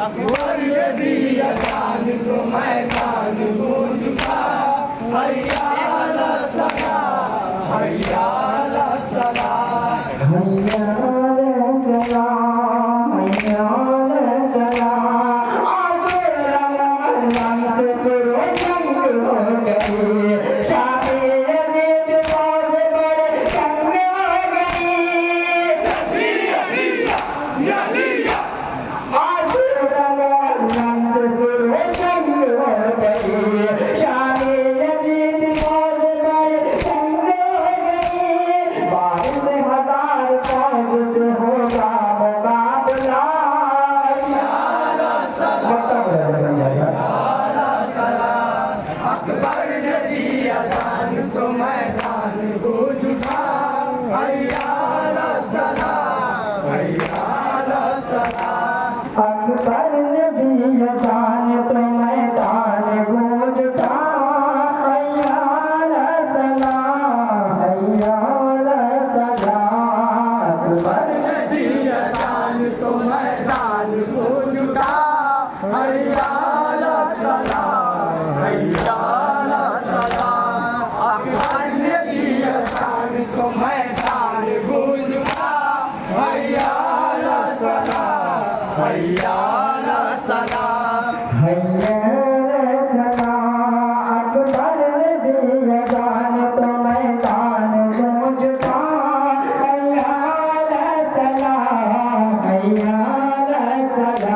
اکبر نے دیا جان کو میدان گونج اٹھا حیا علی الصلاۃ حیا علی الصلاۃ حیا علی الصلاۃ حیا علی الصلاۃ آج رمضان سے شروع جنگ ہو گئی شاہ یزید باز بڑے جنگ ہو گئی آج رمضان سے شروع جنگ ہو گئی شاہ یزید باز بڑے جنگ ہو گئی بارش ہزار فوج سے ہوگا مقابلہ اکبر نے دیا جان تو میدان گونج اٹھا حیا علی الصلاۃ حیا علی الصلاۃ اکبر نے دیا جان تو میدان گونج اٹھا حیا علی الصلاۃ حیا علی الصلاۃ اکبر نے دیا جان تو میدان گونج اٹھا حیا علی الصلاۃ حیا علی الصلاۃ اکبر نے دیا جان تو میدان گونج اٹھا حیا علی الصلاۃ حیا علی الصلاۃ حیا علی الصلاۃ اکبر نے دیا جان تو میدان گونج اٹھا حیا علی الصلاۃ حیا علی الصلاۃ